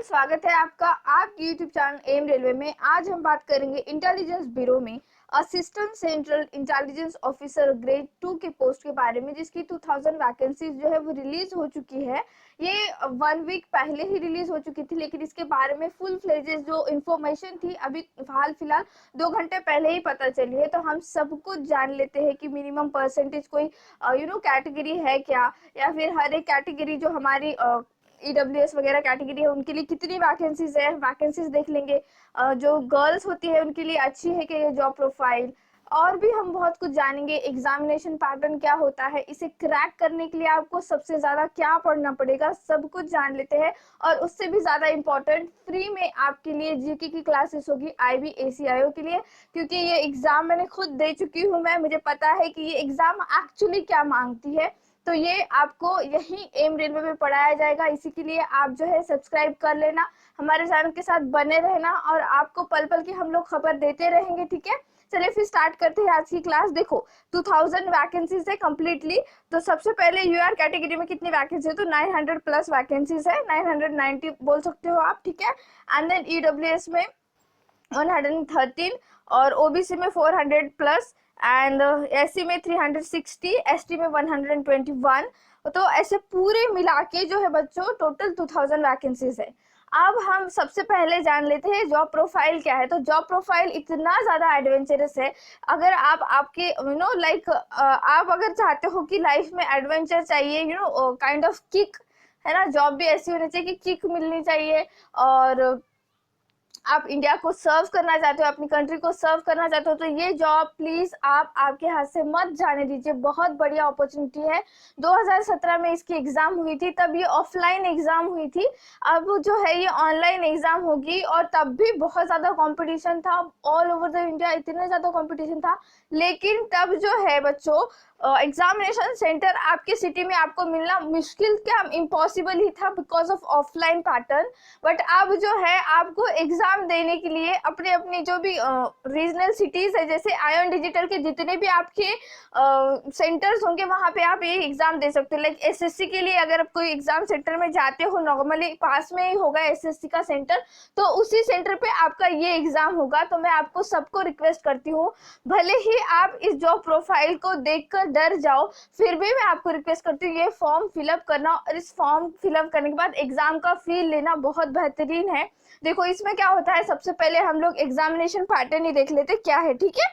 Everyone, स्वागत है आपका आपके यूट्यूब चैनल एम रेलवे में। आज हम बात करेंगे इंटेलिजेंस ब्यूरो में assistant central intelligence officer grade 2 के पोस्ट के बारे में, जिसकी 2000 वैकेंसीज जो है वो रिलीज हो चुकी है। ये 1 वीक पहले ही रिलीज हो चुकी थी, लेकिन इसके बारे में फुल फ्लेजेस जो इन्फॉर्मेशन थी अभी हाल फिलहाल 2 घंटे पहले ही पता चली है। तो हम सब कुछ जान लेते हैं कि मिनिमम परसेंटेज कोई कैटेगरी है क्या, या फिर हर एक कैटेगरी जो हमारी ईडब्ल्यूएस वगैरह कैटेगरी है उनके लिए कितनी वैकेंसीज है, वैकेंसीज देख लेंगे। जो गर्ल्स होती है उनके लिए अच्छी है कि ये जॉब प्रोफाइल, और भी हम बहुत कुछ जानेंगे। एग्जामिनेशन पैटर्न क्या होता है, इसे क्रैक करने के लिए आपको सबसे ज्यादा क्या पढ़ना पड़ेगा, सब कुछ जान लेते हैं। और उससे भी ज्यादा इम्पोर्टेंट, फ्री में आपके लिए जीके की क्लासेस होगी IBACIO के लिए, क्योंकि ये एग्जाम मैंने खुद दे चुकी हूँ। मुझे पता है कि ये एग्जाम एक्चुअली क्या मांगती है। तो ये आपको यही एम रेलवे में पढ़ाया जाएगा। इसी के लिए आप जो है सब्सक्राइब कर लेना, हमारे चैनल के साथ बने रहना, और आपको पल पल की हम लोग खबर देते रहेंगे। ठीक है, चलिए फिर स्टार्ट करते हैं आज की क्लास। देखो 2000 वैकेंसीज है कम्प्लीटली। तो सबसे पहले यूआर कैटेगरी में कितनी वैकेंसी है, तो 900 प्लस वैकेंसीज है, 990 बोल सकते हो आप। ठीक है, एंड देन ईडब्ल्यूएस में 113 और ओबीसी में 400 प्लस एंड एससी में 360, एसटी में 121। तो ऐसे पूरे मिला के जो है बच्चों टोटल 2000 वैकेंसीज है। अब हम सबसे पहले जान लेते हैं जॉब प्रोफाइल क्या है। तो जॉब प्रोफाइल इतना ज्यादा एडवेंचरस है। अगर आप आपके आप अगर चाहते हो कि लाइफ में एडवेंचर चाहिए, काइंड ऑफ किक, है ना, जॉब भी ऐसी होनी चाहिए कि किक मिलनी चाहिए, और आप इंडिया को सर्व करना चाहते हो, अपनी कंट्री को सर्व करना चाहते हो, तो ये जॉब प्लीज आप आपके हाथ से मत जाने दीजिए। बहुत बढ़िया अपॉर्चुनिटी है। 2017 में इसकी एग्जाम हुई थी, तब ये ऑफलाइन एग्जाम हुई थी। अब जो है ये ऑनलाइन एग्जाम होगी, और तब भी बहुत ज्यादा कंपटीशन था ऑल ओवर द इंडिया, इतना ज्यादा कंपटीशन था। लेकिन तब जो है बच्चों एग्जामिनेशन सेंटर आपके सिटी में आपको मिलना मुश्किल क्या, इम्पॉसिबल ही था, because of offline pattern. But अब जो है आपको एग्जाम देने के लिए अपने अपने जो भी रीजनल सिटीज है, जैसे आयन डिजिटल के जितने भी आपके सेंटर्स होंगे वहां पे आप ये एग्जाम दे सकते हो। लाइक एसएससी के लिए अगर आप कोई एग्जाम सेंटर में जाते हो, नॉर्मली पास में ही होगा एसएससी का सेंटर, तो उसी सेंटर पे आपका ये एग्जाम होगा। तो मैं आपको सबको रिक्वेस्ट करती हूँ, भले ही आप इस जॉब प्रोफाइल को देखकर डर जाओ, फिर भी मैं आपको रिक्वेस्ट करती हूँ ये फॉर्म फिलअप करना, और इस फॉर्म फिलअप करने के बाद एग्जाम का फील लेना बहुत बेहतरीन है। देखो इसमें क्या होता है, सबसे पहले हम लोग एग्जामिनेशन पैटर्न ही देख लेते क्या है। ठीक है,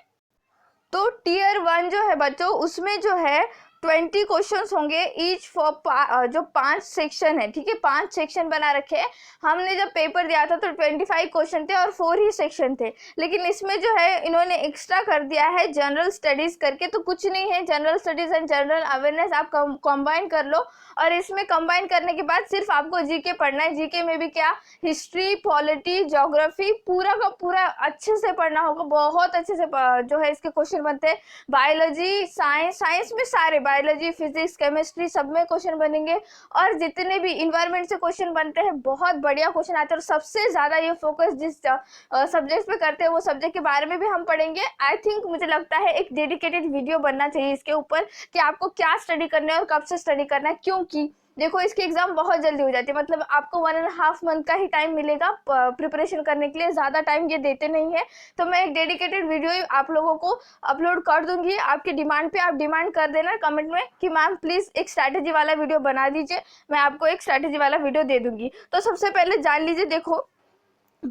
तो टीयर 1 जो है बच्चों, उसमें जो है 20 क्वेश्चंस होंगे ईच फॉर जो 5 सेक्शन है। ठीक है, 5 सेक्शन बना रखे हैं। हमने जब पेपर दिया था तो 25 क्वेश्चन थे और 4 ही सेक्शन थे, लेकिन इसमें जो है इन्होंने एक्स्ट्रा कर दिया है जनरल स्टडीज करके। तो कुछ नहीं है, general studies and general awareness आप कंबाइन कर लो, और इसमें कंबाइन करने के बाद सिर्फ आपको जीके पढ़ना है। जीके में भी क्या, हिस्ट्री, पॉलिटी, ज्योग्राफी पूरा का पूरा अच्छे से पढ़ना होगा, बहुत अच्छे से जो है इसके क्वेश्चन बनते हैं। बायोलॉजी, साइंस में सारे, बायोलॉजी, फिजिक्स, केमिस्ट्री सब में क्वेश्चन बनेंगे, और जितने भी इन्वायरमेंट से क्वेश्चन बनते हैं बहुत बढ़िया क्वेश्चन आते हैं। और सबसे ज्यादा ये फोकस जिस सब्जेक्ट पे करते हैं वो सब्जेक्ट के बारे में भी हम पढ़ेंगे। आई थिंक मुझे लगता है एक डेडिकेटेड वीडियो बनना चाहिए इसके ऊपर कि आपको क्या स्टडी करना है और कब से स्टडी करना है, क्योंकि देखो इसकी एग्जाम बहुत जल्दी हो जाती है। मतलब आपको 1.5 मंथ का ही टाइम मिलेगा प्रिपरेशन करने के लिए, ज्यादा टाइम ये देते नहीं है। तो मैं एक डेडिकेटेड वीडियो आप लोगों को अपलोड कर दूंगी, आपकी डिमांड पे। आप डिमांड कर देना कमेंट में कि मैम प्लीज एक स्ट्रैटेजी वाला वीडियो बना दीजिए, मैं आपको एक स्ट्रैटेजी वाला वीडियो दे दूंगी। तो सबसे पहले जान लीजिए, देखो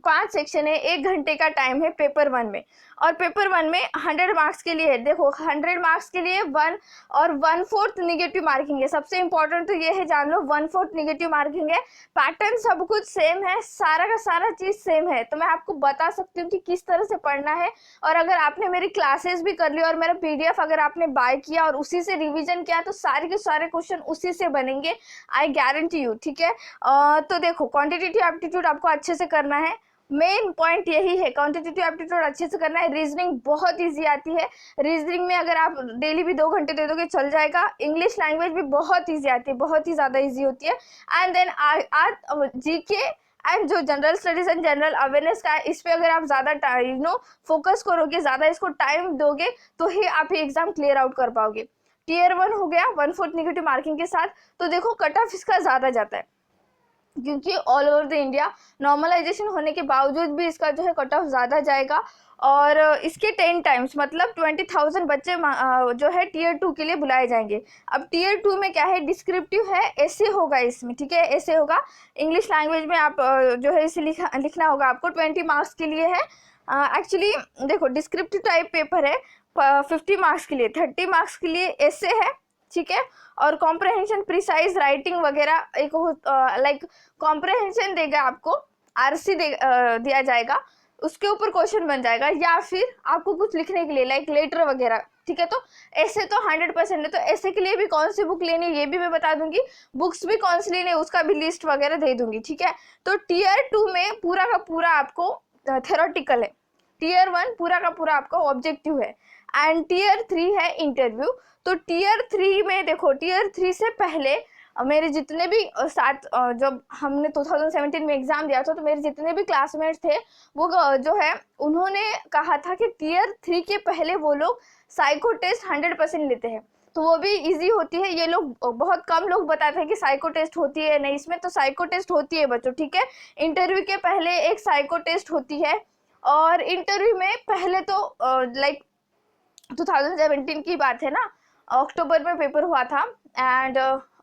5 सेक्शन है, 1 घंटे का टाइम है पेपर 1 में, और पेपर 1 में 100 मार्क्स के लिए है। देखो 100 मार्क्स के लिए 1 और 1/4 निगेटिव मार्किंग है। सबसे इंपॉर्टेंट तो ये है, जान लो 1/4 निगेटिव मार्किंग है। पैटर्न सब कुछ सेम है, सारा का सारा चीज सेम है। तो मैं आपको बता सकती हूँ कि किस तरह से पढ़ना है। और अगर आपने मेरी क्लासेस भी कर ली और मेरा PDF अगर आपने बाय किया और उसी से रिविजन किया, तो सारे के सारे क्वेश्चन उसी से बनेंगे, आई गारंटी यू। ठीक है, तो देखो क्वांटिटेटिव एप्टीट्यूड आपको अच्छे से करना है, मेन पॉइंट यही है, क्वांटिटेटिव एप्टीट्यूड अच्छे से करना है। रीजनिंग बहुत इजी आती है, रीजनिंग में अगर आप डेली भी 2 घंटे दे दोगे चल जाएगा। इंग्लिश लैंग्वेज भी बहुत इजी आती है, बहुत ही ज्यादा इजी होती है। एंड देन जीके एंड जो general studies and general awareness का है, इस पे अगर आप ज्यादा फोकस करोगे, ज्यादा इसको टाइम दोगे, तो ही आप ये एग्जाम क्लियर आउट कर पाओगे। टीयर 1 हो गया 1/4 निगेटिव मार्किंग के साथ। तो देखो कट ऑफ इसका ज्यादा जाता है, क्योंकि all over the India normalization होने के बावजूद भी इसका जो है कट ऑफ ज़्यादा जाएगा, और इसके 10 टाइम्स मतलब 20,000 बच्चे जो है टीयर 2 के लिए बुलाए जाएंगे। अब टीयर 2 में क्या है, डिस्क्रिप्टिव है, ऐसे होगा इसमें, ठीक है, ऐसे होगा, इंग्लिश लैंग्वेज में आप जो है इसे लिखना होगा आपको, 20 मार्क्स के लिए है। एक्चुअली देखो डिस्क्रिप्टिव टाइप पेपर है 50 मार्क्स के लिए, 30 मार्क्स के लिए ऐसे है, ठीक है, और कॉम्प्रहेंशन प्रिसाइज राइटिंग वगैरह एक लाइक कॉम्प्रहेंशन देगा आपको, आरसी दिया जाएगा, उसके ऊपर क्वेश्चन बन जाएगा, या फिर आपको कुछ लिखने के लिए लाइक लेटर वगैरह, ठीक है। तो ऐसे तो 100% है, तो ऐसे के लिए भी कौन सी बुक लेनी है ये भी मैं बता दूंगी, बुक्स भी कौन सी लेनी है उसका भी लिस्ट वगैरह दे दूंगी, ठीक है। तो टीयर 2 में पूरा का पूरा आपको थेरोटिकल है, टीयर 1 पूरा का पूरा आपका ऑब्जेक्टिव है, एंड टीयर 3 है इंटरव्यू। तो टीयर 3 में देखो, टीयर 3 से पहले मेरे जितने भी साथ जब हमने 2017 में एग्जाम दिया था, तो मेरे जितने भी क्लासमेट्स थे वो जो है उन्होंने कहा था कि टीयर 3 के पहले वो लोग साइको टेस्ट 100% लेते हैं, तो वो भी इजी होती है। ये लोग बहुत कम लोग बताते हैं कि साइको टेस्ट होती है नहीं, इसमें तो साइको टेस्ट होती है बच्चों, ठीक है। इंटरव्यू के पहले एक साइको टेस्ट होती है, और इंटरव्यू में पहले तो लाइक 2017 की बात है ना, अक्टूबर में पेपर हुआ था, एंड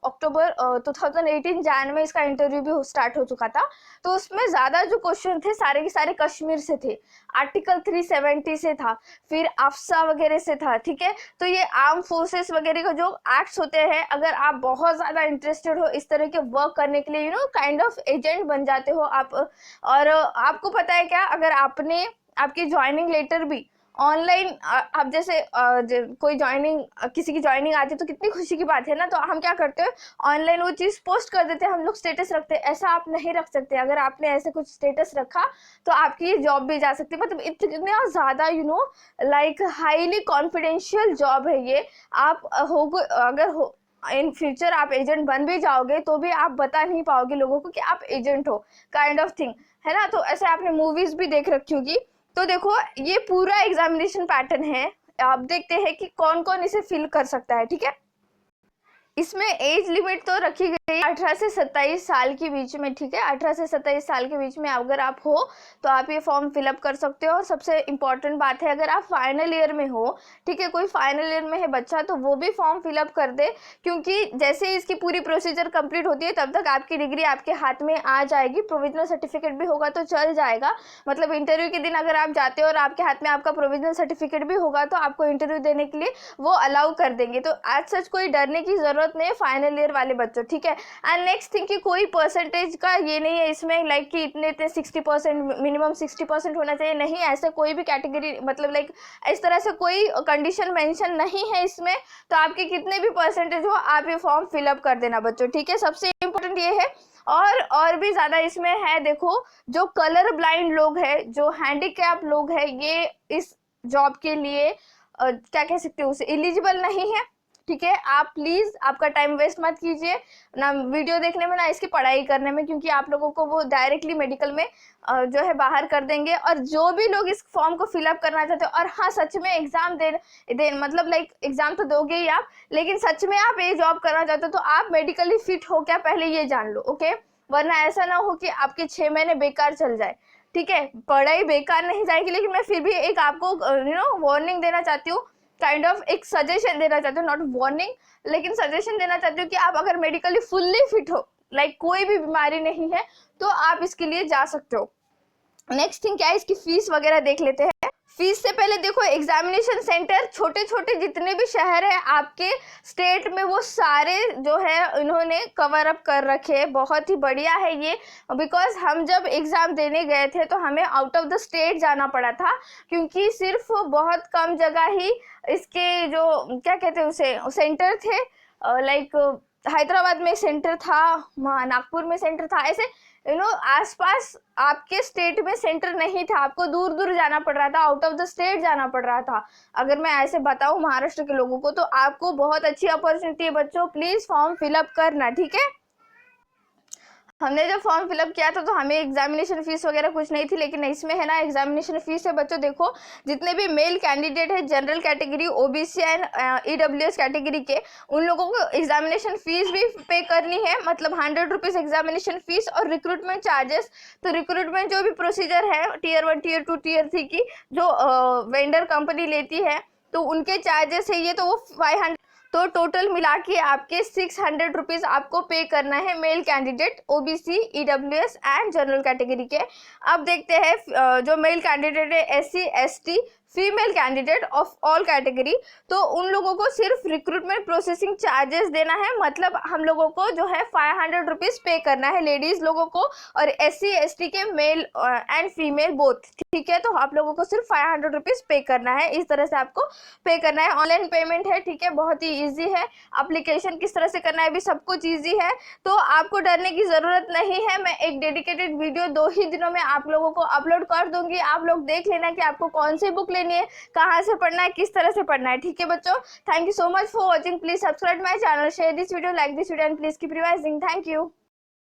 अक्टूबर 2018 जैन में इसका इंटरव्यू भी स्टार्ट हो चुका था। तो उसमें ज़्यादा जो क्वेश्चन थे सारे के सारे कश्मीर से थे, आर्टिकल 370 से था, फिर अफसा वगैरह से था, ठीक है। तो ये आर्म फोर्सेस वगैरह के जो एक्ट्स होते हैं, अगर आप बहुत ज़्यादा इंटरेस्टेड हो इस तरह के वर्क करने के लिए, काइंड ऑफ एजेंट बन जाते हो आप। और आपको पता है क्या, अगर आपने आपकी ज्वाइनिंग लेटर भी ऑनलाइन, आप जैसे कोई ज्वाइनिंग, किसी की ज्वाइनिंग आती है तो कितनी खुशी की बात है ना, तो हम क्या करते हैं ऑनलाइन वो चीज़ पोस्ट कर देते हैं, हम लोग स्टेटस रखते हैं। ऐसा आप नहीं रख सकते, अगर आपने ऐसे कुछ स्टेटस रखा तो आपकी ये जॉब भी जा सकती है, मतलब इतना ज़्यादा लाइक हाईली कॉन्फिडेंशियल जॉब है ये। आप अगर इन फ्यूचर आप एजेंट बन भी जाओगे तो भी आप बता नहीं पाओगे लोगों को कि आप एजेंट हो, काइंड ऑफ थिंग है ना। तो ऐसे आपने मूवीज भी देख रखी होगी। तो देखो ये पूरा एग्जामिनेशन पैटर्न है, आप देखते हैं कि कौन कौन इसे फिल कर सकता है, ठीक है। इसमें एज लिमिट तो रखी गई 18 से 27 साल के बीच में, ठीक है। 18 से 27 साल के बीच में अगर आप हो तो आप ये फॉर्म फिलअप कर सकते हो। और सबसे इम्पॉर्टेंट बात है, अगर आप फाइनल ईयर में हो, ठीक है, कोई फाइनल ईयर में है बच्चा, तो वो भी फॉर्म फिलअप कर दे, क्योंकि जैसे ही इसकी पूरी प्रोसीजर कंप्लीट होती है तब तक आपकी डिग्री आपके हाथ में आ जाएगी। प्रोविजनल सर्टिफिकेट भी होगा तो चल जाएगा, मतलब इंटरव्यू के दिन अगर आप जाते हो और आपके हाथ में आपका प्रोविजनल सर्टिफिकेट भी होगा तो आपको इंटरव्यू देने के लिए वो अलाउ कर देंगे। तो आज सच कोई डरने की जरूरत नहीं है फाइनल ईयर वाले बच्चों, ठीक है। एंड नेक्स्ट थिंग कि कोई परसेंटेज का ये नहीं है इसमें, लाइक कि इतने 60%, मिनिमम 60% होना चाहिए, नहीं, ऐसे कोई भी कैटेगरी, मतलब लाइक इस तरह से कोई कंडीशन मेंशन नहीं है इसमें। तो आपके कितने भी परसेंटेज हो आप ये फॉर्म फिलअप कर देना बच्चों, ठीक है। सबसे इम्पोर्टेंट ये है, और भी ज़्यादा इसमें है, देखो जो कलर ब्लाइंड लोग हैं, जो हैंडीकैप लोग हैं, ये इस जॉब के लिए क्या कह सकते हो, उसे एलिजिबल नहीं है, ठीक है। आप प्लीज़ आपका टाइम वेस्ट मत कीजिए ना वीडियो देखने में ना इसकी पढ़ाई करने में, क्योंकि आप लोगों को वो डायरेक्टली मेडिकल में जो है बाहर कर देंगे। और जो भी लोग इस फॉर्म को फिलअप करना चाहते हो, और हाँ सच में एग्जाम दे मतलब लाइक एग्जाम तो दोगे ही आप, लेकिन सच में आप ये जॉब करना चाहते हो तो आप मेडिकली फिट हो क्या पहले ये जान लो, ओके। वरना ऐसा ना हो कि आपके 6 महीने बेकार चल जाए, ठीक है। पढ़ाई बेकार नहीं जाएगी, लेकिन मैं फिर भी एक आपको वार्निंग देना चाहती हूँ, काइंड ऑफ एक सजेशन देना चाहती हूँ, नॉट वार्निंग, लेकिन सजेशन देना चाहती हूँ कि आप अगर मेडिकली फुल्ली फिट हो, लाइक कोई भी बीमारी नहीं है, तो आप इसके लिए जा सकते हो। नेक्स्ट थिंग क्या है, इसकी फीस वगैरह देख लेते हैं। फीस से पहले देखो, एग्जामिनेशन सेंटर छोटे छोटे जितने भी शहर है आपके स्टेट में, वो सारे जो है इन्होंने कवर अप कर रखे, बहुत ही बढ़िया है ये। बिकॉज हम जब एग्ज़ाम देने गए थे तो हमें आउट ऑफ द स्टेट जाना पड़ा था, क्योंकि सिर्फ बहुत कम जगह ही इसके जो क्या कहते हैं उसे सेंटर थे, लाइक हैदराबाद में सेंटर था, नागपुर में सेंटर था, ऐसे आसपास आपके स्टेट में सेंटर नहीं था, आपको दूर दूर जाना पड़ रहा था, आउट ऑफ द स्टेट जाना पड़ रहा था। अगर मैं ऐसे बताऊं महाराष्ट्र के लोगों को, तो आपको बहुत अच्छी अपॉर्चुनिटी है बच्चों, प्लीज फॉर्म फिलअप करना, ठीक है। हमने जब फॉर्म फिलअप किया था तो हमें एग्जामिनेशन फीस वगैरह कुछ नहीं थी, लेकिन इसमें है ना एग्जामिनेशन फीस है बच्चों। देखो जितने भी मेल कैंडिडेट है general category, OBC and EWS category के, उन लोगों को एग्जामिनेशन फीस भी पे करनी है, मतलब 100 रुपीज़ एग्जामिनेशन फीस और रिक्रूटमेंट चार्जेस। तो रिक्रूटमेंट जो भी प्रोसीजर है टीयर 1, टीयर 2, टीयर 3 की जो वेंडर कंपनी लेती है, तो उनके चार्जेस है ये, तो वो 500, तो टोटल मिला के आपके 600 रुपीज़ आपको पे करना है male candidate, OBC, EWS and general category के। अब देखते हैं जो मेल कैंडिडेट है SC, ST, female candidate of all category, तो उन लोगों को सिर्फ रिक्रूटमेंट प्रोसेसिंग चार्जेस देना है, मतलब हम लोगों को जो है 500 रुपीज़ पे करना है लेडीज़ लोगों को, और एससी एसटी के मेल एंड फीमेल बोथ, ठीक है। तो आप लोगों को सिर्फ 500 रुपीज़ पे करना है, इस तरह से आपको पे करना है। ऑनलाइन पेमेंट है, ठीक है, बहुत ही ईजी है। एप्लीकेशन किस तरह से करना है भी सब कुछ ईजी है, तो आपको डरने की ज़रूरत नहीं है। मैं एक डेडिकेटेड वीडियो 2 ही दिनों में आप लोगों को अपलोड कर दूंगी, आप लोग देख लेना कि आपको कौन सी बुक लेनी है, कहाँ से पढ़ना है, किस तरह से पढ़ना है, ठीक है बच्चों। Thank you so much for watching. Please subscribe my channel, share this video, like this video and please keep revising. Thank you.